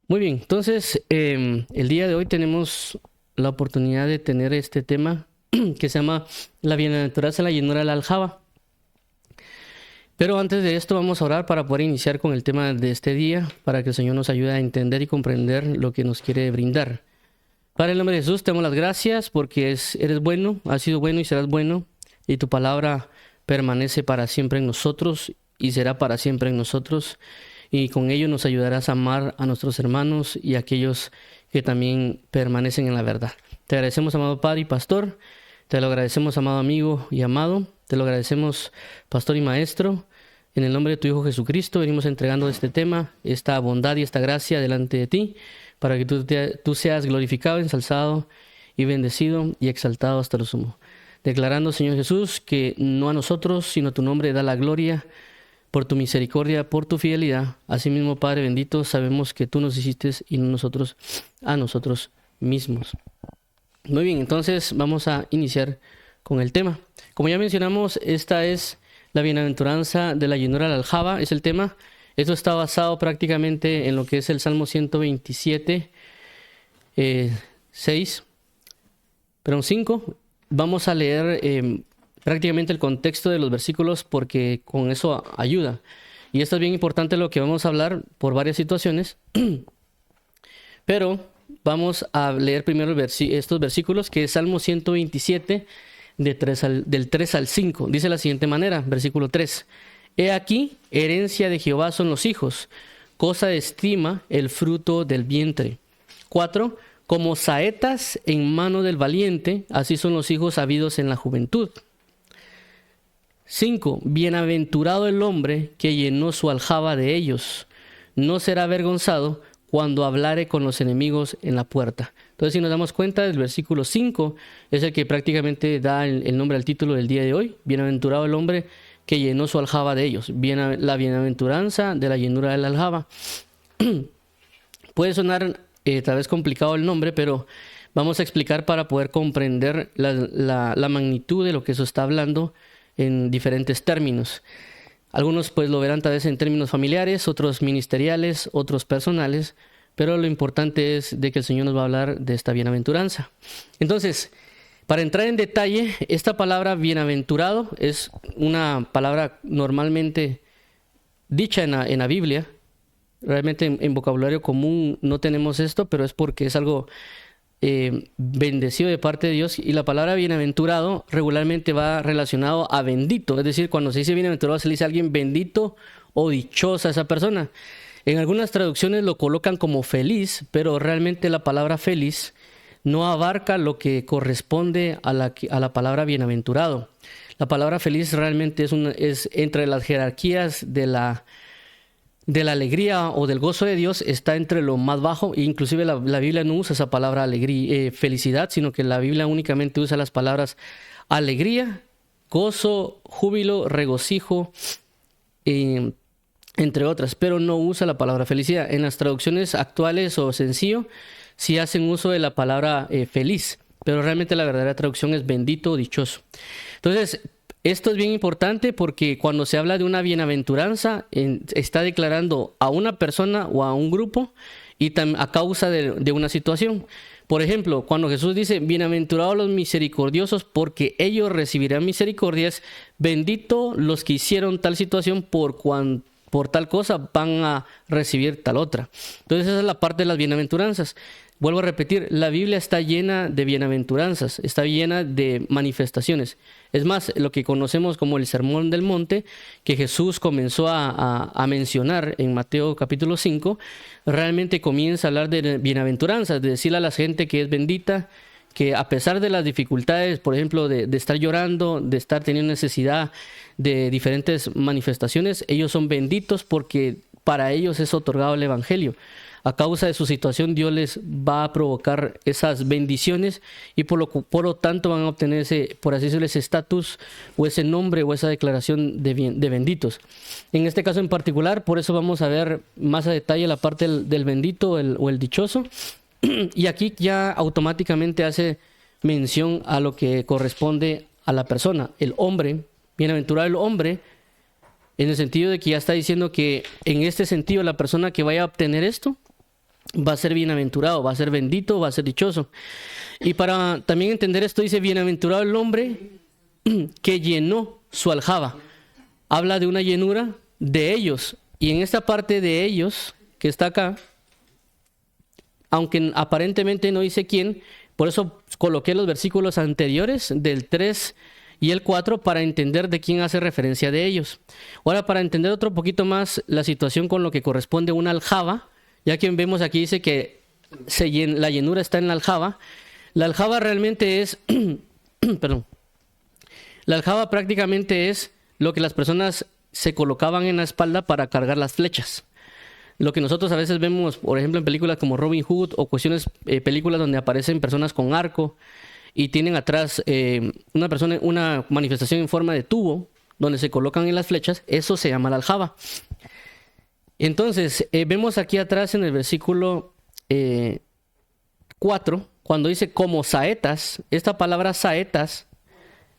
Muy bien, entonces el día de hoy tenemos la oportunidad de tener este tema que se llama la bienaventuranza en la llanura de la aljaba. Pero antes de esto vamos a orar para poder iniciar con el tema de este día, para que el Señor nos ayude a entender y comprender lo que nos quiere brindar. Padre, en el nombre de Jesús, te damos las gracias porque eres bueno, has sido bueno y serás bueno, y tu palabra permanece para siempre en nosotros y será para siempre en nosotros, y con ello nos ayudarás a amar a nuestros hermanos y a aquellos que también permanecen en la verdad. Te agradecemos, amado Padre y Pastor, te lo agradecemos, amado amigo y amado, te lo agradecemos, Pastor y Maestro. En el nombre de tu Hijo Jesucristo venimos entregando este tema, esta bondad y esta gracia delante de ti, para que tú seas glorificado, ensalzado y bendecido y exaltado hasta lo sumo. Declarando, Señor Jesús, que no a nosotros, sino a tu nombre da la gloria, por tu misericordia, por tu fidelidad. Asimismo, Padre bendito, sabemos que tú nos hiciste y no nosotros a nosotros mismos. Muy bien, entonces vamos a iniciar con el tema. Como ya mencionamos, esta es la bienaventuranza de la llanura de la aljaba, es el tema. Esto está basado prácticamente en lo que es el Salmo 127, 5. Vamos a leer prácticamente el contexto de los versículos porque con eso ayuda. Y esto es bien importante lo que vamos a hablar por varias situaciones. Pero vamos a leer primero estos versículos, que es Salmo 127, del 3 al 5. Dice de la siguiente manera, versículo 3. He aquí, herencia de Jehová son los hijos, cosa de estima el fruto del vientre. 4. Como saetas en mano del valiente, así son los hijos habidos en la juventud. 5. Bienaventurado el hombre que llenó su aljaba de ellos. No será avergonzado cuando hablare con los enemigos en la puerta. Entonces, si nos damos cuenta, el versículo 5 es el que prácticamente da el nombre al título del día de hoy. Bienaventurado el hombre que llenó su aljaba de ellos. La bienaventuranza de la llenura de la aljaba. Puede sonar tal vez complicado el nombre, pero vamos a explicar para poder comprender la magnitud de lo que eso está hablando en diferentes términos. Algunos pues lo verán tal vez en términos familiares, otros ministeriales, otros personales, pero lo importante es de que el Señor nos va a hablar de esta bienaventuranza. Entonces, para entrar en detalle, esta palabra bienaventurado es una palabra normalmente dicha en la Biblia. Realmente en vocabulario común no tenemos esto, pero es porque es algo bendecido de parte de Dios, y la palabra bienaventurado regularmente va relacionado a bendito, es decir, cuando se dice bienaventurado se le dice a alguien bendito o dichosa a esa persona. En algunas traducciones lo colocan como feliz, pero realmente la palabra feliz no abarca lo que corresponde a la palabra bienaventurado. La palabra feliz realmente es entre las jerarquías de la alegría o del gozo de Dios, está entre lo más bajo. Inclusive la Biblia no usa esa palabra alegría, felicidad, sino que la Biblia únicamente usa las palabras alegría, gozo, júbilo, regocijo, entre otras, pero no usa la palabra felicidad. En las traducciones actuales o sencillo sí hacen uso de la palabra feliz, pero realmente la verdadera traducción es bendito o dichoso. Entonces, esto es bien importante porque cuando se habla de una bienaventuranza, está declarando a una persona o a un grupo y a causa de una situación. Por ejemplo, cuando Jesús dice, bienaventurados los misericordiosos porque ellos recibirán misericordias, bendito los que hicieron tal situación por tal cosa van a recibir tal otra. Entonces esa es la parte de las bienaventuranzas. Vuelvo a repetir, la Biblia está llena de bienaventuranzas, está llena de manifestaciones. Es más, lo que conocemos como el Sermón del Monte, que Jesús comenzó a mencionar en Mateo capítulo 5, realmente comienza a hablar de bienaventuranzas, de decirle a la gente que es bendita, que a pesar de las dificultades, por ejemplo, de estar llorando, de estar teniendo necesidad de diferentes manifestaciones, ellos son benditos porque para ellos es otorgado el Evangelio. A causa de su situación, Dios les va a provocar esas bendiciones y por lo tanto van a obtener ese, por así decirlo, ese estatus o ese nombre o esa declaración de benditos. En este caso en particular, por eso vamos a ver más a detalle la parte del bendito o el dichoso. Y aquí ya automáticamente hace mención a lo que corresponde a la persona, el hombre. Bienaventurado el hombre, en el sentido de que ya está diciendo que en este sentido la persona que vaya a obtener esto va a ser bienaventurado, va a ser bendito, va a ser dichoso. Y para también entender esto dice, bienaventurado el hombre que llenó su aljaba. Habla de una llenura de ellos. Y en esta parte de ellos, que está acá, aunque aparentemente no dice quién, por eso coloqué los versículos anteriores del 3 y el 4 para entender de quién hace referencia de ellos. Ahora, para entender otro poquito más la situación con lo que corresponde una aljaba, ya que vemos aquí dice que la llenura está en la aljaba. La aljaba realmente es, perdón, la aljaba prácticamente es lo que las personas se colocaban en la espalda para cargar las flechas. Lo que nosotros a veces vemos, por ejemplo, en películas como Robin Hood o películas donde aparecen personas con arco y tienen atrás una manifestación en forma de tubo donde se colocan en las flechas, eso se llama la aljaba. Entonces, vemos aquí atrás en el versículo 4, cuando dice como saetas, esta palabra saetas,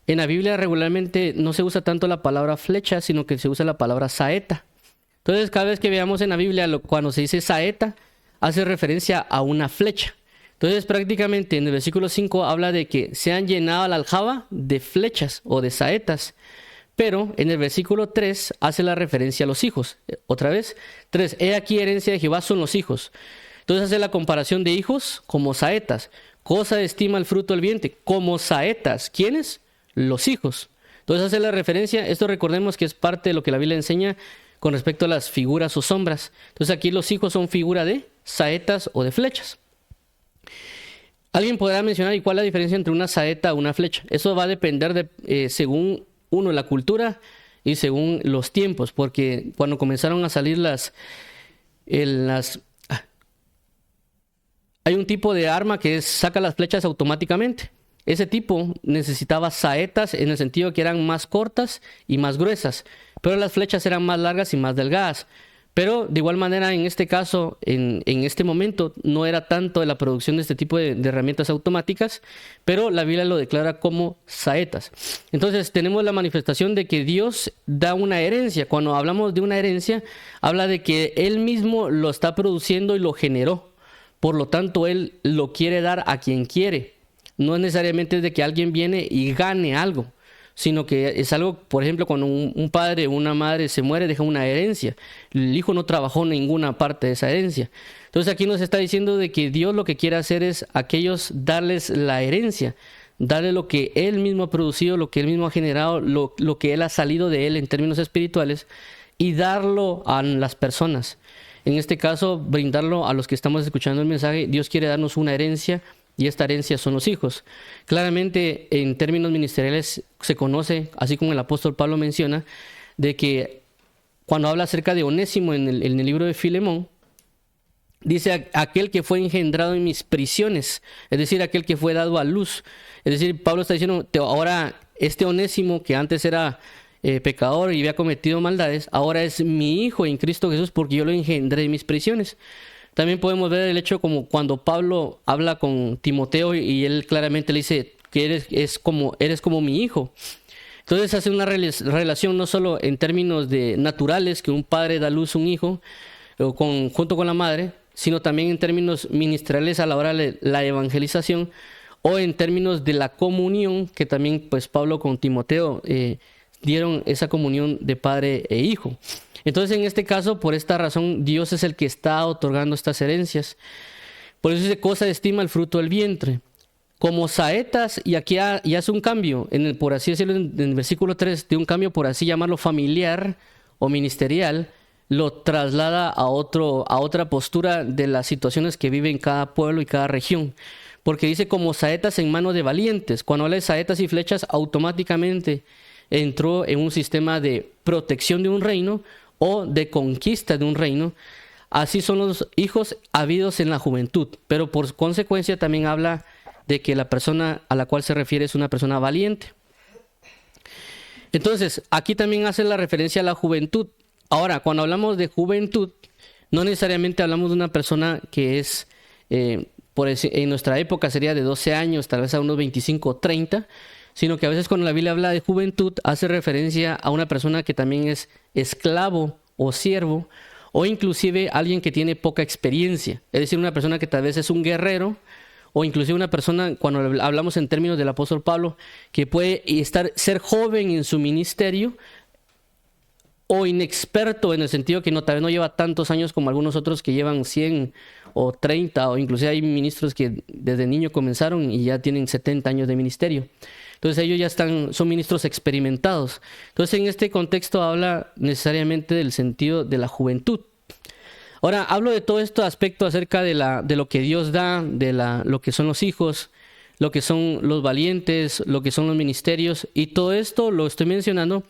en la Biblia regularmente no se usa tanto la palabra flecha, sino que se usa la palabra saeta. Entonces, cada vez que veamos en la Biblia, cuando se dice saeta, hace referencia a una flecha. Entonces, prácticamente en el versículo 5 habla de que se han llenado la aljaba de flechas o de saetas. Pero en el versículo 3 hace la referencia a los hijos. Otra vez, 3, he aquí herencia de Jehová son los hijos. Entonces hace la comparación de hijos como saetas. Cosa estima el fruto del vientre, como saetas. ¿Quiénes? Los hijos. Entonces hace la referencia, esto recordemos que es parte de lo que la Biblia enseña con respecto a las figuras o sombras. Entonces aquí los hijos son figura de saetas o de flechas. Alguien podrá mencionar, ¿y cuál es la diferencia entre una saeta o una flecha? Eso va a depender según uno, la cultura y según los tiempos, porque cuando comenzaron a salir hay un tipo de arma que saca las flechas automáticamente. Ese tipo necesitaba saetas en el sentido que eran más cortas y más gruesas, pero las flechas eran más largas y más delgadas. Pero de igual manera, en este caso, en este momento, no era tanto la producción de este tipo de herramientas automáticas, pero la Biblia lo declara como saetas. Entonces, tenemos la manifestación de que Dios da una herencia. Cuando hablamos de una herencia, habla de que Él mismo lo está produciendo y lo generó. Por lo tanto, Él lo quiere dar a quien quiere. No es necesariamente de que alguien viene y gane algo, sino que es algo, por ejemplo, cuando un padre o una madre se muere, deja una herencia. El hijo no trabajó ninguna parte de esa herencia. Entonces aquí nos está diciendo de que Dios lo que quiere hacer es a aquellos darles la herencia, darle lo que Él mismo ha producido, lo que Él mismo ha generado, lo que Él ha salido de Él en términos espirituales, y darlo a las personas. En este caso, brindarlo a los que estamos escuchando el mensaje. Dios quiere darnos una herencia, y esta herencia son los hijos. Claramente, en términos ministeriales, se conoce, así como el apóstol Pablo menciona, de que cuando habla acerca de Onésimo en el libro de Filemón, dice aquel que fue engendrado en mis prisiones, es decir, aquel que fue dado a luz. Es decir, Pablo está diciendo, ahora este Onésimo que antes era pecador y había cometido maldades, ahora es mi hijo en Cristo Jesús porque yo lo engendré en mis prisiones. También podemos ver el hecho como cuando Pablo habla con Timoteo y él claramente le dice que eres como mi hijo. Entonces hace una relación no solo en términos naturales, que un padre da luz a un hijo junto con la madre, sino también en términos ministeriales a la hora de la evangelización, o en términos de la comunión, que también pues Pablo con Timoteo dieron esa comunión de padre e hijo. Entonces, en este caso, por esta razón, Dios es el que está otorgando estas herencias. Por eso dice, cosa estima el fruto del vientre. Como saetas, y aquí ya hace un cambio, por así decirlo, en el versículo 3, de un cambio, por así llamarlo, familiar o ministerial, lo traslada a otra postura de las situaciones que vive en cada pueblo y cada región. Porque dice, como saetas en mano de valientes. Cuando habla de saetas y flechas, automáticamente entró en un sistema de protección de un reino o de conquista de un reino. Así son los hijos habidos en la juventud, pero por consecuencia también habla de que la persona a la cual se refiere es una persona valiente. Entonces, aquí también hace la referencia a la juventud. Ahora, cuando hablamos de juventud, no necesariamente hablamos de una persona que es, en nuestra época sería de 12 años, tal vez a unos 25 o 30, sino que a veces cuando la Biblia habla de juventud hace referencia a una persona que también es esclavo o siervo, o inclusive alguien que tiene poca experiencia, es decir, una persona que tal vez es un guerrero, o inclusive una persona, cuando hablamos en términos del apóstol Pablo, que puede ser joven en su ministerio, o inexperto en el sentido que tal vez no lleva tantos años como algunos otros que llevan 100 o 30, o inclusive hay ministros que desde niño comenzaron y ya tienen 70 años de ministerio. Entonces ellos ya son ministros experimentados. Entonces en este contexto habla necesariamente del sentido de la juventud. Ahora hablo de todo este aspecto acerca de lo que Dios da, lo que son los hijos, lo que son los valientes, lo que son los ministerios, y todo esto lo estoy mencionando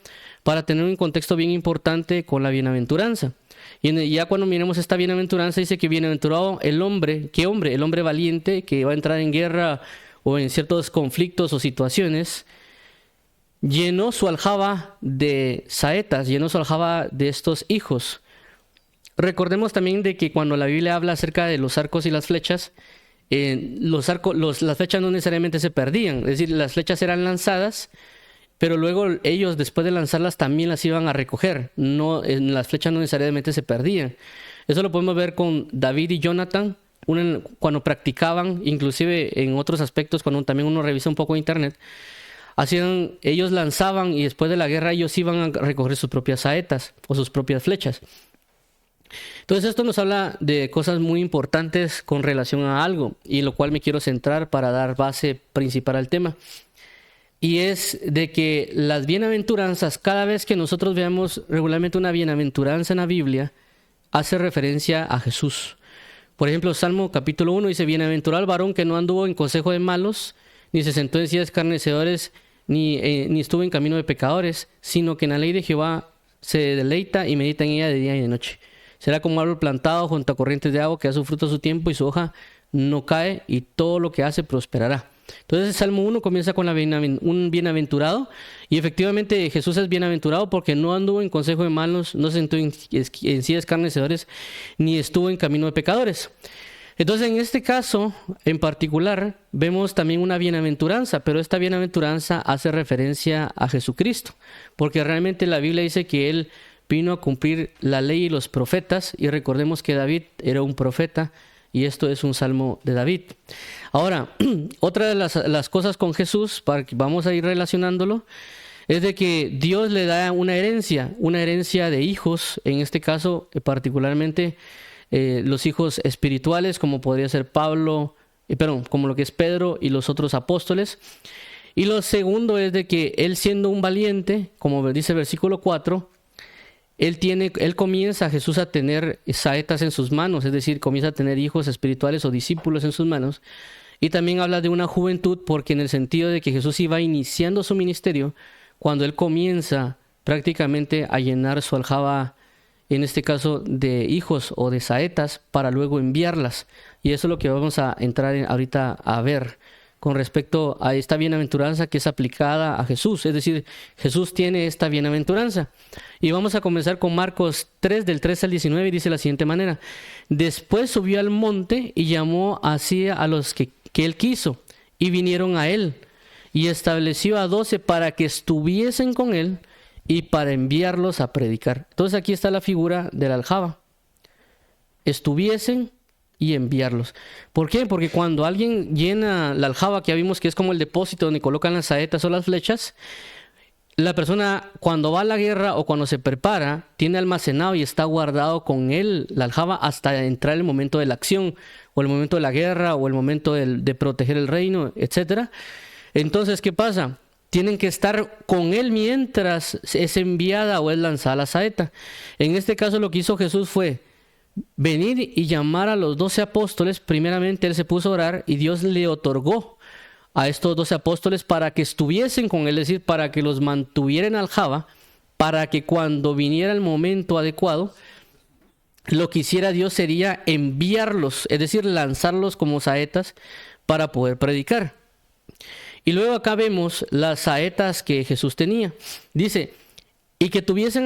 para tener un contexto bien importante con la bienaventuranza. Y ya cuando miremos esta bienaventuranza dice que bienaventurado el hombre, ¿qué hombre? El hombre valiente que va a entrar en guerra o en ciertos conflictos o situaciones, llenó su aljaba de saetas, llenó su aljaba de estos hijos. Recordemos también de que cuando la Biblia habla acerca de los arcos y las flechas, las flechas no necesariamente se perdían, es decir, las flechas eran lanzadas, pero luego ellos después de lanzarlas también las iban a recoger. Las flechas no necesariamente se perdían. Eso lo podemos ver con David y Jonathan, cuando practicaban, inclusive en otros aspectos, cuando también uno revisa un poco internet, ellos lanzaban y después de la guerra ellos iban a recoger sus propias saetas o sus propias flechas. Entonces esto nos habla de cosas muy importantes con relación a algo, y en lo cual me quiero centrar para dar base principal al tema. Y es de que las bienaventuranzas, cada vez que nosotros veamos regularmente una bienaventuranza en la Biblia, hace referencia a Jesús. Por ejemplo, Salmo capítulo 1 dice: bienaventurado el varón que no anduvo en consejo de malos, ni se sentó en silla de escarnecedores, ni estuvo en camino de pecadores, sino que en la ley de Jehová se deleita y medita en ella de día y de noche. Será como árbol plantado junto a corrientes de agua que da su fruto a su tiempo y su hoja no cae, y todo lo que hace prosperará. Entonces el Salmo 1 comienza con un bienaventurado, y efectivamente Jesús es bienaventurado porque no anduvo en consejo de malos, no se sentó en silla de escarnecedores, ni estuvo en camino de pecadores. Entonces en este caso en particular vemos también una bienaventuranza, pero esta bienaventuranza hace referencia a Jesucristo, porque realmente la Biblia dice que Él vino a cumplir la ley y los profetas, y recordemos que David era un profeta, y esto es un salmo de David. Ahora, otra de las cosas con Jesús, para que vamos a ir relacionándolo, es de que Dios le da una herencia de hijos, en este caso particularmente los hijos espirituales, como podría ser como lo que es Pedro y los otros apóstoles. Y lo segundo es de que él, siendo un valiente, como dice el versículo 4, Jesús a tener saetas en sus manos, es decir, comienza a tener hijos espirituales o discípulos en sus manos. Y también habla de una juventud, porque en el sentido de que Jesús iba iniciando su ministerio cuando él comienza prácticamente a llenar su aljaba, en este caso de hijos o de saetas, para luego enviarlas. Y eso es lo que vamos a entrar ahorita a ver con respecto a esta bienaventuranza que es aplicada a Jesús. Es decir, Jesús tiene esta bienaventuranza. Y vamos a comenzar con Marcos 3, del 3 al 19, y dice de la siguiente manera: después subió al monte y llamó así a los que él quiso, y vinieron a él, y estableció a 12 para que estuviesen con él y para enviarlos a predicar. Entonces aquí está la figura de la aljaba: estuviesen y enviarlos. ¿Por qué? Porque cuando alguien llena la aljaba, que ya vimos que es como el depósito donde colocan las saetas o las flechas, la persona cuando va a la guerra o cuando se prepara, tiene almacenado y está guardado con él la aljaba hasta entrar el momento de la acción, o el momento de la guerra, o el momento de proteger el reino, etc. Entonces, ¿qué pasa? Tienen que estar con él mientras es enviada o es lanzada la saeta. En este caso lo que hizo Jesús fue venir y llamar a los 12 apóstoles. Primeramente él se puso a orar y Dios le otorgó a estos 12 apóstoles para que estuviesen con él, es decir, para que los mantuvieran al aljaba, para que cuando viniera el momento adecuado, lo que hiciera Dios sería enviarlos, es decir, lanzarlos como saetas para poder predicar. Y luego acá vemos las saetas que Jesús tenía. Dice, y que tuviesen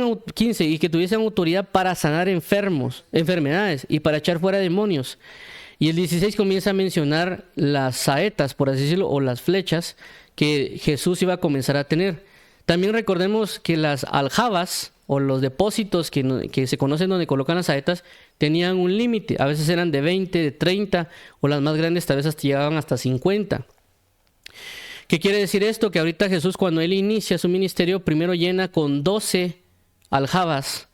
autoridad para sanar enfermedades y para echar fuera demonios. Y el 16 comienza a mencionar las saetas, por así decirlo, o las flechas que Jesús iba a comenzar a tener. También recordemos que las aljabas o los depósitos que se conocen donde colocan las saetas tenían un límite. A veces eran de 20, de 30 o las más grandes tal vez hasta llegaban hasta 50. ¿Qué quiere decir esto? Que ahorita Jesús, cuando él inicia su ministerio, primero llena con 12 aljabas,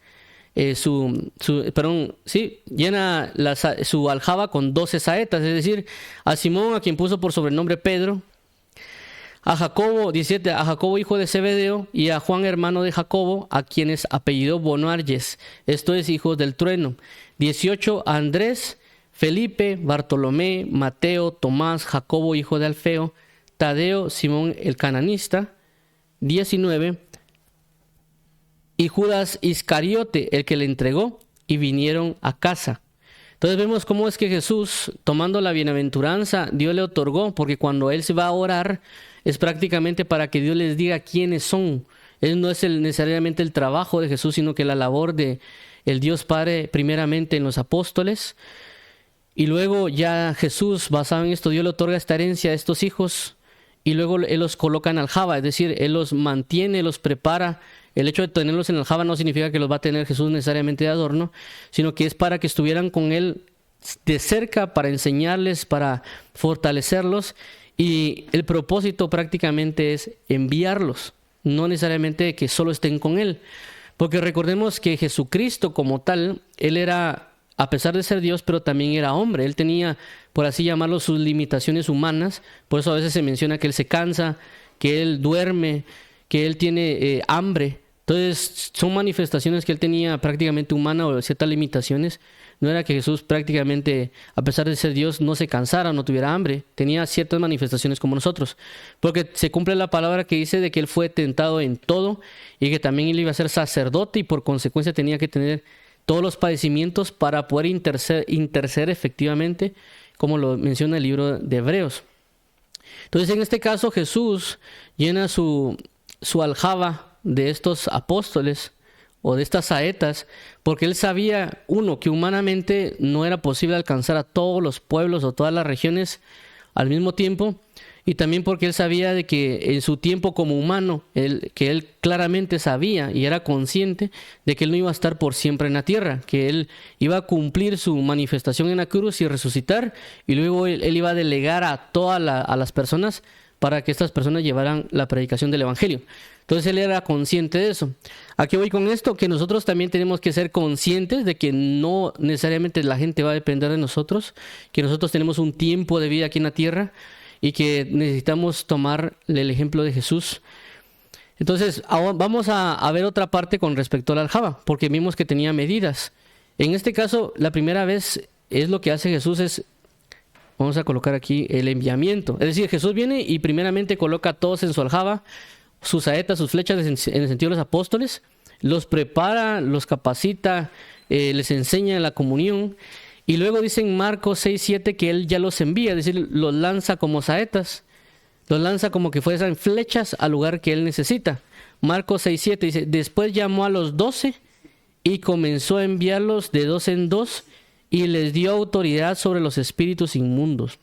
llena su aljaba con 12 saetas, es decir, a Simón, a quien puso por sobrenombre Pedro, a Jacobo, 17, a Jacobo hijo de Zebedeo, y a Juan hermano de Jacobo, a quienes apellidó Boanerges, esto es, hijos del trueno. 18, a Andrés, Felipe, Bartolomé, Mateo, Tomás, Jacobo hijo de Alfeo, Tadeo, Simón el cananista. 19, y Judas Iscariote, el que le entregó, y vinieron a casa. Entonces vemos cómo es que Jesús, tomando la bienaventuranza, Dios le otorgó, porque cuando Él se va a orar, es prácticamente para que Dios les diga quiénes son. No es necesariamente el trabajo de Jesús, sino que la labor de el Dios Padre, primeramente en los apóstoles, y luego ya Jesús, basado en esto, Dios le otorga esta herencia a estos hijos, y luego Él los coloca en aljaba, es decir, Él los mantiene, los prepara. El hecho de tenerlos en aljaba no significa que los va a tener Jesús necesariamente de adorno, sino que es para que estuvieran con Él de cerca, para enseñarles, para fortalecerlos, y el propósito prácticamente es enviarlos, no necesariamente que solo estén con Él. Porque recordemos que Jesucristo como tal, Él era, a pesar de ser Dios, pero también era hombre. Él tenía, por así llamarlo, sus limitaciones humanas. Por eso a veces se menciona que Él se cansa, que Él duerme, que Él tiene hambre. Entonces son manifestaciones que Él tenía prácticamente humana o ciertas limitaciones. No era que Jesús prácticamente, a pesar de ser Dios, no se cansara, no tuviera hambre. Tenía ciertas manifestaciones como nosotros. Porque se cumple la palabra que dice de que Él fue tentado en todo y que también Él iba a ser sacerdote y por consecuencia tenía que tener todos los padecimientos para poder interceder efectivamente, como lo menciona el libro de Hebreos. Entonces en este caso Jesús llena su aljaba de estos apóstoles o de estas saetas, porque Él sabía, uno, que humanamente no era posible alcanzar a todos los pueblos o todas las regiones al mismo tiempo, y también porque Él sabía de que en su tiempo como humano, que Él claramente sabía y era consciente de que Él no iba a estar por siempre en la tierra, que Él iba a cumplir su manifestación en la cruz y resucitar, y luego Él iba a delegar a todas las personas para que estas personas llevaran la predicación del Evangelio. Entonces Él era consciente de eso. ¿A qué voy con esto? Que nosotros también tenemos que ser conscientes de que no necesariamente la gente va a depender de nosotros, que nosotros tenemos un tiempo de vida aquí en la tierra y que necesitamos tomar el ejemplo de Jesús. Entonces vamos a ver otra parte con respecto a la aljaba, porque vimos que tenía medidas. En este caso, la primera vez es lo que hace Jesús es, vamos a colocar aquí el enviamiento. Es decir, Jesús viene y primeramente coloca a todos en su aljaba, sus saetas, sus flechas en el sentido de los apóstoles, los prepara, los capacita, les enseña la comunión, y luego dice en Marcos 6:7 que Él ya los envía, es decir, los lanza como saetas, los lanza como que fueran flechas al lugar que Él necesita. Marcos 6:7 dice, después llamó a los 12 y comenzó a enviarlos de 2 en 2 y les dio autoridad sobre los espíritus inmundos.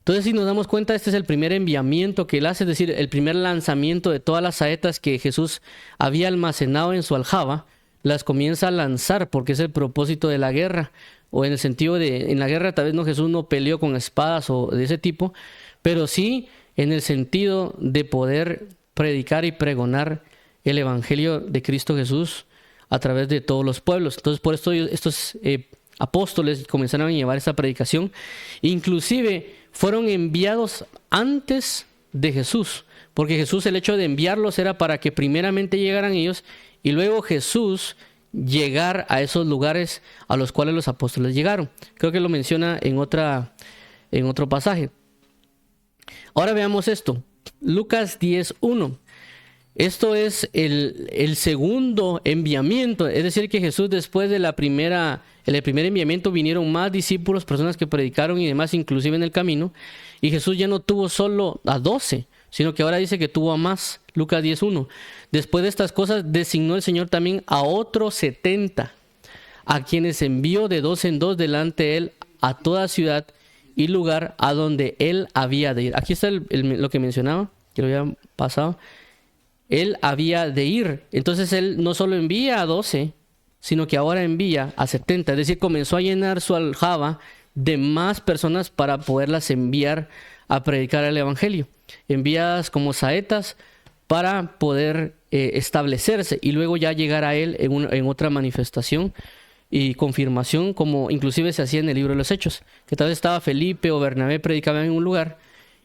Entonces, si nos damos cuenta, este es el primer enviamiento que Él hace, es decir, el primer lanzamiento de todas las saetas que Jesús había almacenado en su aljaba, las comienza a lanzar porque es el propósito de la guerra, o en el sentido de, en la guerra tal vez no, Jesús no peleó con espadas o de ese tipo, pero sí en el sentido de poder predicar y pregonar el Evangelio de Cristo Jesús a través de todos los pueblos. Entonces, por esto estos apóstoles comenzaron a llevar esa predicación, inclusive fueron enviados antes de Jesús, porque Jesús, el hecho de enviarlos era para que primeramente llegaran ellos y luego Jesús llegar a esos lugares a los cuales los apóstoles llegaron. Creo que lo menciona en otro pasaje. Ahora veamos esto. Lucas 10:1. Esto es el segundo enviamiento, es decir que Jesús, después de el primer enviamiento, vinieron más discípulos, personas que predicaron y demás, inclusive en el camino, y Jesús ya no tuvo solo a 12, sino que ahora dice que tuvo a más. Lucas 10:1. Después de estas cosas designó el Señor también a otros 70, a quienes envió de 2 en 2 delante de Él a toda ciudad y lugar a donde Él había de ir. Aquí está lo que mencionaba, que lo había pasado. él había de ir. Entonces él no solo envía a 12, sino que ahora envía a 70. Es decir, comenzó a llenar su aljaba de más personas para poderlas enviar a predicar el evangelio. Enviadas como saetas para poder establecerse y luego ya llegar a él en otra manifestación y confirmación, como inclusive se hacía en el libro de los Hechos, que tal vez estaba Felipe o Bernabé predicaban en un lugar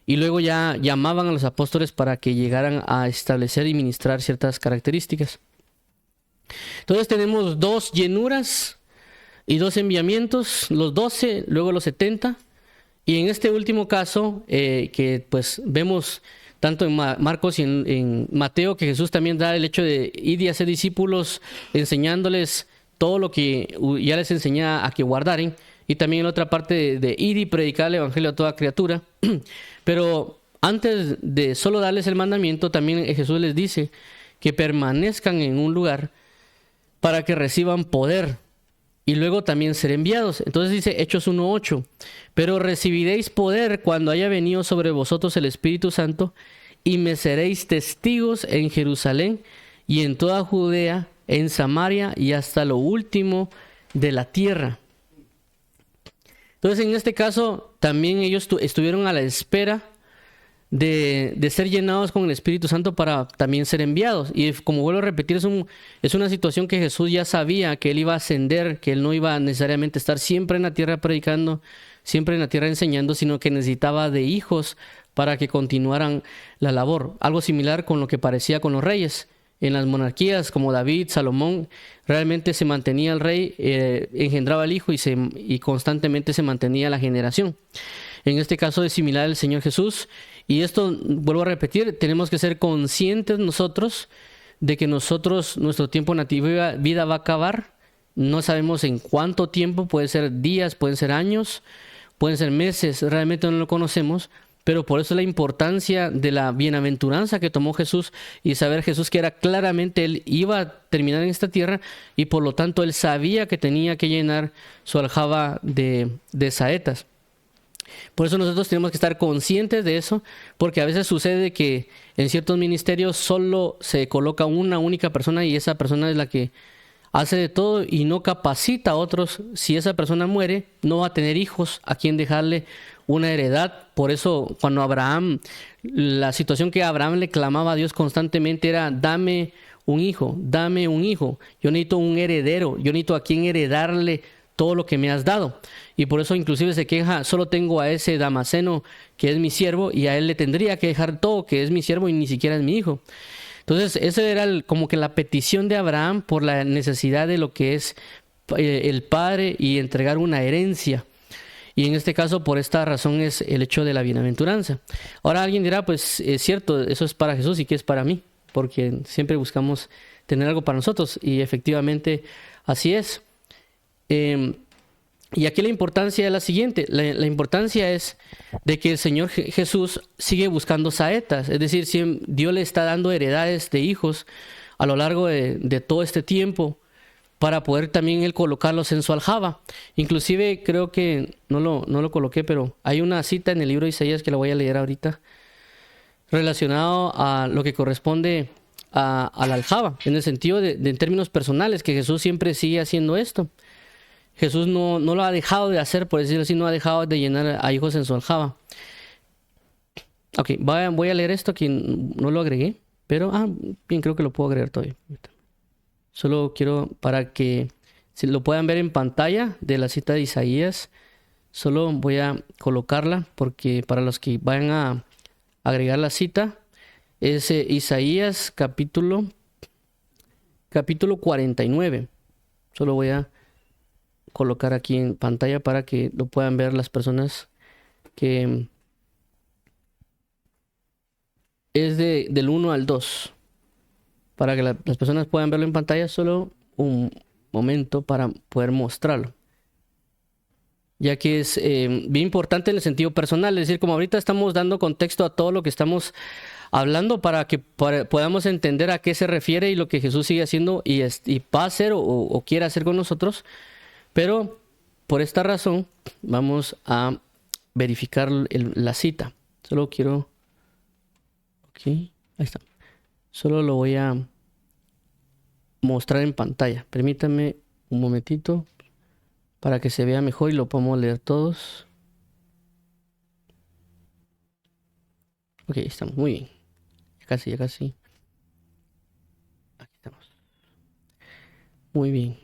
y luego ya llamaban a los apóstoles para que llegaran a establecer y ministrar ciertas características. Entonces tenemos 2 llenuras y 2 enviamientos, los 12, luego los 70, y en este último caso que pues vemos tanto en Marcos y en Mateo, que Jesús también da el hecho de ir y hacer discípulos enseñándoles todo lo que ya les enseñaba a que guardaren, y también en otra parte de ir y predicar el evangelio a toda criatura. Pero antes de solo darles el mandamiento, también Jesús les dice que permanezcan en un lugar para que reciban poder y luego también ser enviados. Entonces dice Hechos 1:8, pero recibiréis poder cuando haya venido sobre vosotros el Espíritu Santo, y me seréis testigos en Jerusalén y en toda Judea, en Samaria y hasta lo último de la tierra. Entonces en este caso también ellos estuvieron a la espera de ser llenados con el Espíritu Santo para también ser enviados. Y como vuelvo a repetir, es una situación que Jesús ya sabía que él iba a ascender, que él no iba necesariamente a estar siempre en la tierra predicando, siempre en la tierra enseñando, sino que necesitaba de hijos para que continuaran la labor. Algo similar con lo que parecía con los reyes. En las monarquías como David, Salomón, realmente se mantenía el rey, engendraba al hijo y constantemente se mantenía la generación. En este caso es similar al Señor Jesús. Y esto, vuelvo a repetir, tenemos que ser conscientes nosotros de que nuestro tiempo nativo de vida va a acabar. No sabemos en cuánto tiempo, puede ser días, pueden ser años, pueden ser meses, realmente no lo conocemos. Pero por eso la importancia de la bienaventuranza que tomó Jesús y saber Jesús que era claramente él iba a terminar en esta tierra y por lo tanto él sabía que tenía que llenar su aljaba de saetas. Por eso nosotros tenemos que estar conscientes de eso, porque a veces sucede que en ciertos ministerios solo se coloca una única persona y esa persona es la que hace de todo y no capacita a otros. Si esa persona muere, no va a tener hijos a quien dejarle una heredad. Por eso cuando la situación que Abraham le clamaba a Dios constantemente era: dame un hijo, dame un hijo. Yo necesito un heredero, yo necesito a quien heredarle todo lo que me has dado. Y por eso inclusive se queja: solo tengo a ese Damaseno que es mi siervo y a él le tendría que dejar todo, que es mi siervo y ni siquiera es mi hijo. Entonces esa era como que la petición de Abraham por la necesidad de lo que es el padre y entregar una herencia. Y en este caso, por esta razón es el hecho de la bienaventuranza. Ahora alguien dirá: pues es cierto, eso es para Jesús y que es para mí, porque siempre buscamos tener algo para nosotros, y efectivamente así es. Y aquí la importancia es la siguiente: la importancia es de que el Señor Jesús sigue buscando saetas, es decir, si Dios le está dando heredades de hijos a lo largo de todo este tiempo, para poder también él colocarlos en su aljaba. Inclusive creo que no lo coloqué, pero hay una cita en el libro de Isaías que la voy a leer ahorita, relacionado a lo que corresponde a la aljaba, en el sentido en términos personales, que Jesús siempre sigue haciendo esto. Jesús no lo ha dejado de hacer, por decirlo así, no ha dejado de llenar a hijos en su aljaba. Ok, voy a leer esto, que no lo agregué, pero bien, creo que lo puedo agregar todavía. Solo quiero para que lo puedan ver en pantalla de la cita de Isaías. Solo voy a colocarla porque para los que vayan a agregar la cita, es Isaías capítulo 49. Solo voy a colocar aquí en pantalla para que lo puedan ver las personas que es del 1 al 2. Para que las personas puedan verlo en pantalla, solo un momento para poder mostrarlo. Ya que es bien importante en el sentido personal, es decir, como ahorita estamos dando contexto a todo lo que estamos hablando para que podamos entender a qué se refiere y lo que Jesús sigue haciendo y va a hacer o quiere hacer con nosotros. Pero por esta razón vamos a verificar la cita. Solo quiero... Ok, ahí está. Solo lo voy a mostrar en pantalla. Permítame un momentito para que se vea mejor y lo podamos leer todos. Ok, estamos muy bien. Ya casi, ya casi. Aquí estamos. Muy bien.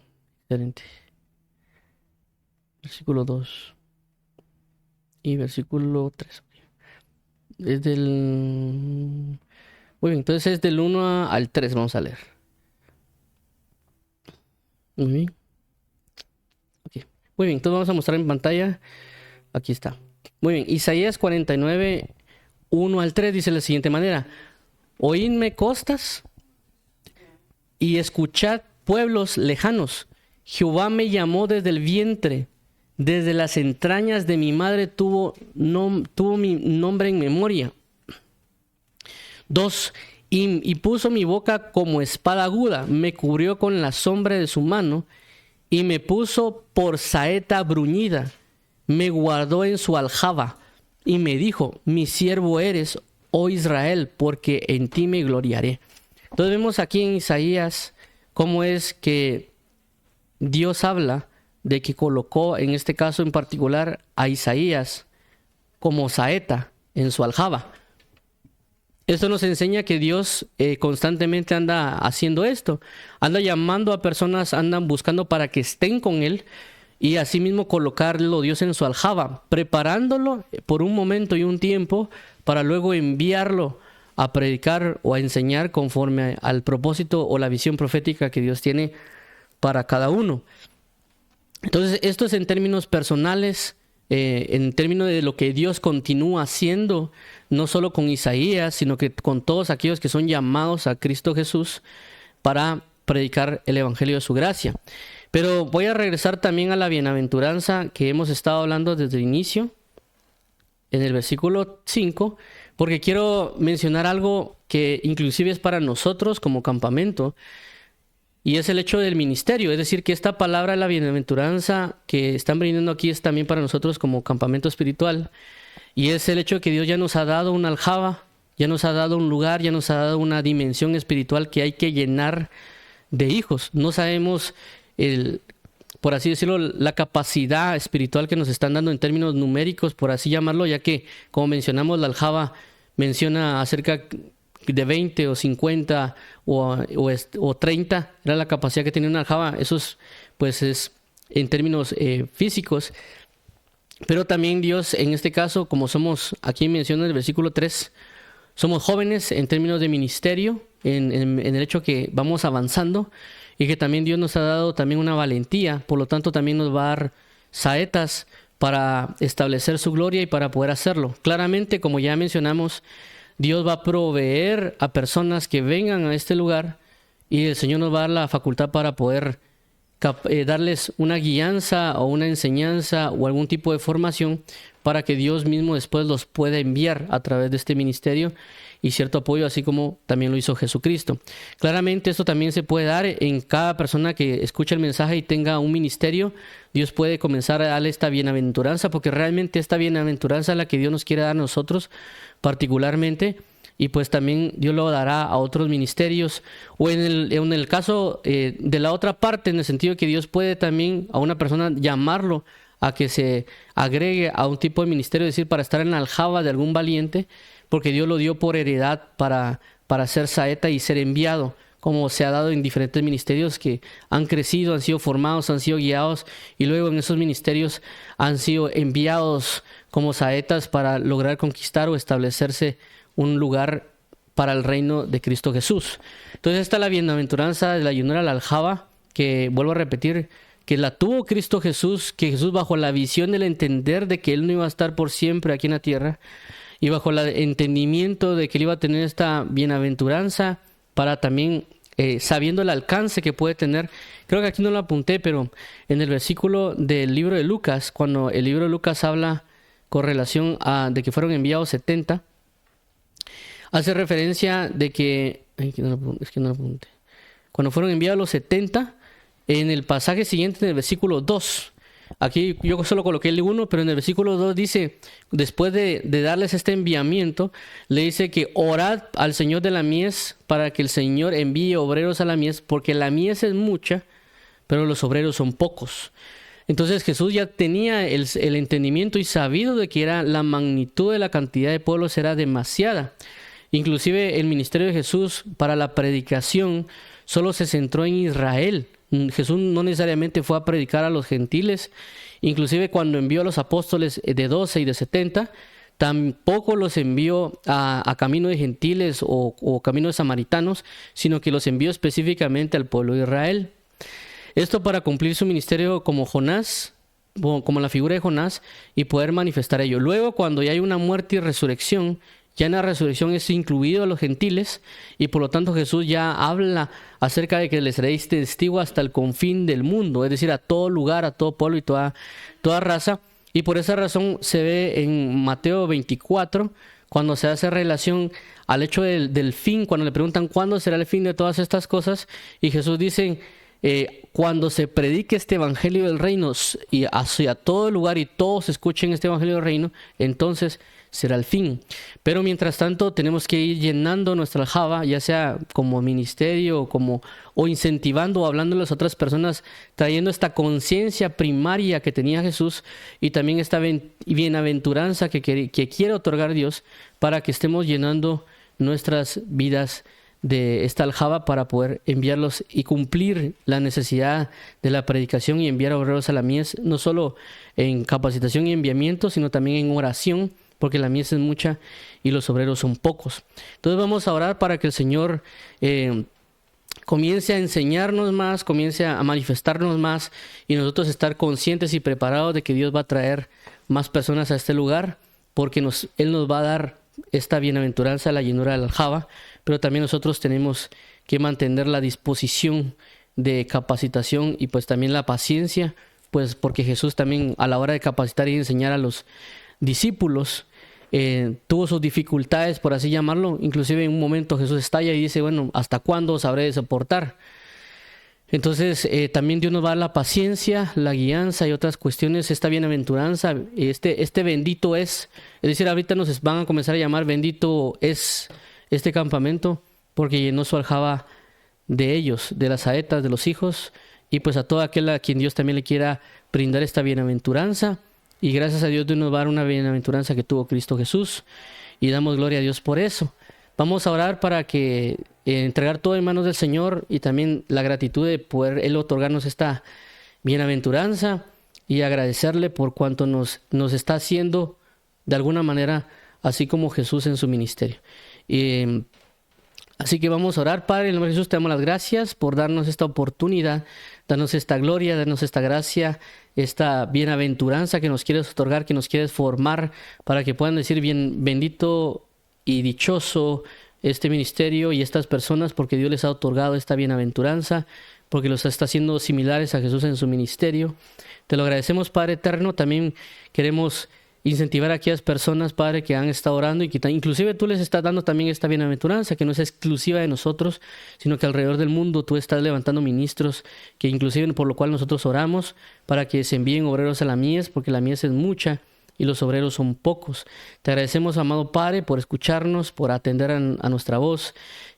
Excelente. Versículo 2 y versículo 3. Es del... Muy bien, entonces es del 1 al 3. Vamos a leer. Muy bien. Okay. Muy bien, entonces vamos a mostrar en pantalla. Aquí está. Muy bien, Isaías 49, 1 al 3 dice de la siguiente manera: Oídme costas y escuchad pueblos lejanos. Jehová me llamó desde el vientre, desde las entrañas de mi madre tuvo mi nombre en memoria. 2. Y puso mi boca como espada aguda, me cubrió con la sombra de su mano y me puso por saeta bruñida, me guardó en su aljaba y me dijo: mi siervo eres, oh Israel, porque en ti me gloriaré. Entonces vemos aquí en Isaías cómo es que Dios habla de que colocó, en este caso en particular, a Isaías como saeta en su aljaba. Esto nos enseña que Dios constantemente anda haciendo esto. Anda llamando a personas, andan buscando para que estén con Él y asimismo colocarlo Dios en su aljaba, preparándolo por un momento y un tiempo para luego enviarlo a predicar o a enseñar conforme al propósito o la visión profética que Dios tiene para cada uno. Entonces, esto es en términos personales, en términos de lo que Dios continúa haciendo, no solo con Isaías, sino que con todos aquellos que son llamados a Cristo Jesús para predicar el evangelio de su gracia. Pero voy a regresar también a la bienaventuranza que hemos estado hablando desde el inicio, en el versículo 5, porque quiero mencionar algo que inclusive es para nosotros como campamento, y es el hecho del ministerio. Es decir, que esta palabra, la bienaventuranza que están brindando aquí, es también para nosotros como campamento espiritual. Y es el hecho de que Dios ya nos ha dado una aljaba, ya nos ha dado un lugar, ya nos ha dado una dimensión espiritual que hay que llenar de hijos. No sabemos, por así decirlo, la capacidad espiritual que nos están dando en términos numéricos, por así llamarlo, ya que, como mencionamos, la aljaba menciona acerca de 20 o 50 o 30, era la capacidad que tenía una aljaba. Eso es, pues es en términos físicos. Pero también Dios, en este caso, como somos, aquí menciona en el versículo 3, somos jóvenes en términos de ministerio, en el hecho que vamos avanzando, y que también Dios nos ha dado también una valentía, por lo tanto también nos va a dar saetas para establecer su gloria y para poder hacerlo. Claramente, como ya mencionamos, Dios va a proveer a personas que vengan a este lugar y el Señor nos va a dar la facultad para poder darles una guianza o una enseñanza o algún tipo de formación para que Dios mismo después los pueda enviar a través de este ministerio y cierto apoyo, así como también lo hizo Jesucristo. Claramente esto también se puede dar en cada persona que escucha el mensaje y tenga un ministerio. Dios puede comenzar a darle esta bienaventuranza, porque realmente esta bienaventuranza es la que Dios nos quiere dar a nosotros particularmente, y pues también Dios lo dará a otros ministerios, o en el caso de la otra parte, en el sentido de que Dios puede también a una persona llamarlo a que se agregue a un tipo de ministerio, es decir, para estar en la aljaba de algún valiente, porque Dios lo dio por heredad para ser saeta y ser enviado, como se ha dado en diferentes ministerios que han crecido, han sido formados, han sido guiados, y luego en esos ministerios han sido enviados como saetas para lograr conquistar o establecerse un lugar para el reino de Cristo Jesús. Entonces está la bienaventuranza de la llanura, la aljaba, que vuelvo a repetir, que la tuvo Cristo Jesús, que Jesús bajo la visión del entender de que Él no iba a estar por siempre aquí en la tierra, y bajo el entendimiento de que Él iba a tener esta bienaventuranza para también, sabiendo el alcance que puede tener. Creo que aquí no lo apunté, pero en el versículo del libro de Lucas, cuando el libro de Lucas habla con relación a de que fueron enviados 70, hace referencia de que... Cuando fueron enviados los 70, en el pasaje siguiente, en el versículo 2, Aquí yo solo coloqué el 1, pero en el versículo 2 dice, después de darles este enviamiento, le dice que orad al Señor de la mies para que el Señor envíe obreros a la mies, porque la mies es mucha, pero los obreros son pocos. Entonces Jesús ya tenía el entendimiento y sabido de que era la magnitud de la cantidad de pueblos era demasiada. Inclusive el ministerio de Jesús para la predicación solo se centró en Israel. Jesús no necesariamente fue a predicar a los gentiles. Inclusive cuando envió a los apóstoles de 12 y de 70, tampoco los envió a camino de gentiles o camino de samaritanos, sino que los envió específicamente al pueblo de Israel. Esto para cumplir su ministerio como Jonás, como la figura de Jonás, y poder manifestar ello. Luego, cuando ya hay una muerte y resurrección, ya en la resurrección es incluido a los gentiles, y por lo tanto Jesús ya habla acerca de que les seréis testigo hasta el confín del mundo, es decir, a todo lugar, a todo pueblo y toda raza. Y por esa razón se ve en Mateo 24, cuando se hace relación al hecho del fin, cuando le preguntan cuándo será el fin de todas estas cosas, y Jesús dice, cuando se predique este evangelio del reino y hacia todo lugar y todos escuchen este evangelio del reino, entonces será el fin. Pero mientras tanto tenemos que ir llenando nuestra aljaba, ya sea como ministerio o incentivando o hablando a las otras personas, trayendo esta conciencia primaria que tenía Jesús y también esta bienaventuranza que quiere otorgar Dios para que estemos llenando nuestras vidas de esta aljaba para poder enviarlos y cumplir la necesidad de la predicación y enviar obreros a la mies, no solo en capacitación y enviamiento, sino también en oración, porque la mies es mucha y los obreros son pocos. Entonces vamos a orar para que el Señor comience a enseñarnos más, comience a manifestarnos más y nosotros estar conscientes y preparados de que Dios va a traer más personas a este lugar, porque Él nos va a dar esta bienaventuranza, la llenura de la aljaba, pero también nosotros tenemos que mantener la disposición de capacitación y pues también la paciencia, pues porque Jesús también a la hora de capacitar y enseñar a los discípulos tuvo sus dificultades, por así llamarlo. Inclusive en un momento Jesús estalla y dice, bueno, ¿hasta cuándo os habré de soportar? Entonces también Dios nos va a dar la paciencia, la guianza y otras cuestiones, esta bienaventuranza, este bendito es decir, ahorita nos van a comenzar a llamar bendito es este campamento, porque llenó su aljaba de ellos, de las saetas, de los hijos, y pues a todo aquel a quien Dios también le quiera brindar esta bienaventuranza, y gracias a Dios nos va a dar una bienaventuranza que tuvo Cristo Jesús, y damos gloria a Dios por eso. Vamos a orar para que entregar todo en manos del Señor y también la gratitud de poder Él otorgarnos esta bienaventuranza y agradecerle por cuanto nos está haciendo de alguna manera, así como Jesús en su ministerio. Así que vamos a orar. Padre, en el nombre de Jesús te damos las gracias por darnos esta oportunidad, darnos esta gloria, darnos esta gracia, esta bienaventuranza que nos quieres otorgar, que nos quieres formar para que puedan decir bien bendito y dichoso este ministerio y estas personas, porque Dios les ha otorgado esta bienaventuranza, porque los está haciendo similares a Jesús en su ministerio. Te lo agradecemos, Padre eterno. También queremos incentivar a aquellas personas, Padre, que han estado orando y que inclusive tú les estás dando también esta bienaventuranza, que no es exclusiva de nosotros, sino que alrededor del mundo tú estás levantando ministros, que inclusive por lo cual nosotros oramos, para que se envíen obreros a la mies, porque la mies es mucha y los obreros son pocos. Te agradecemos, amado Padre, por escucharnos, por atender a nuestra voz.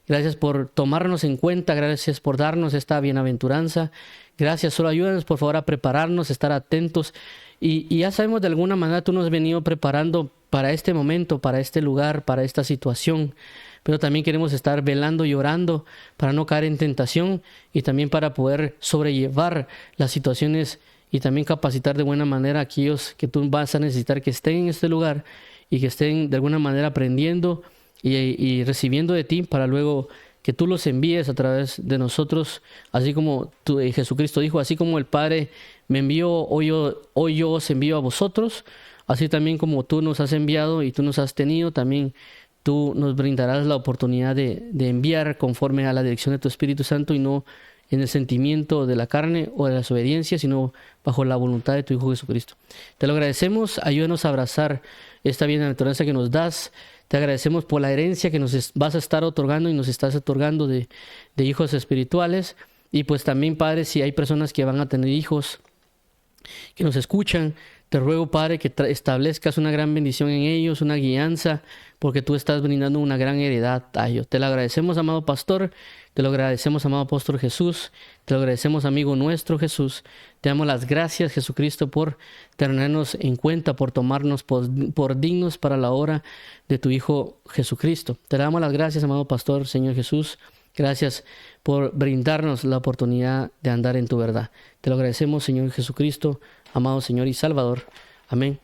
Gracias por tomarnos en cuenta, gracias por darnos esta bienaventuranza. Gracias, solo ayúdanos por favor a prepararnos, a estar atentos. Y ya sabemos, de alguna manera tú nos has venido preparando para este momento, para este lugar, para esta situación. Pero también queremos estar velando y orando para no caer en tentación y también para poder sobrellevar las situaciones y también capacitar de buena manera a aquellos que tú vas a necesitar que estén en este lugar y que estén de alguna manera aprendiendo y recibiendo de ti, para luego que tú los envíes a través de nosotros, así como Jesucristo dijo, así como el Padre me envió, hoy yo os envío a vosotros, así también como tú nos has enviado y tú nos has tenido, también tú nos brindarás la oportunidad de enviar conforme a la dirección de tu Espíritu Santo y no en el sentimiento de la carne o de la desobediencia, sino bajo la voluntad de tu Hijo Jesucristo. Te lo agradecemos, ayúdanos a abrazar esta bienaventuranza que nos das. Te agradecemos por la herencia que nos vas a estar otorgando y nos estás otorgando de hijos espirituales. Y pues también, Padre, si hay personas que van a tener hijos que nos escuchan. Te ruego, Padre, que establezcas una gran bendición en ellos, una guianza, porque tú estás brindando una gran heredad a ellos. Te lo agradecemos, amado pastor. Te lo agradecemos, amado apóstol Jesús. Te lo agradecemos, amigo nuestro Jesús. Te damos las gracias, Jesucristo, por tenernos en cuenta, por tomarnos por dignos para la obra de tu Hijo Jesucristo. Te damos las gracias, amado pastor, Señor Jesús. Gracias por brindarnos la oportunidad de andar en tu verdad. Te lo agradecemos, Señor Jesucristo, amado Señor y Salvador. Amén.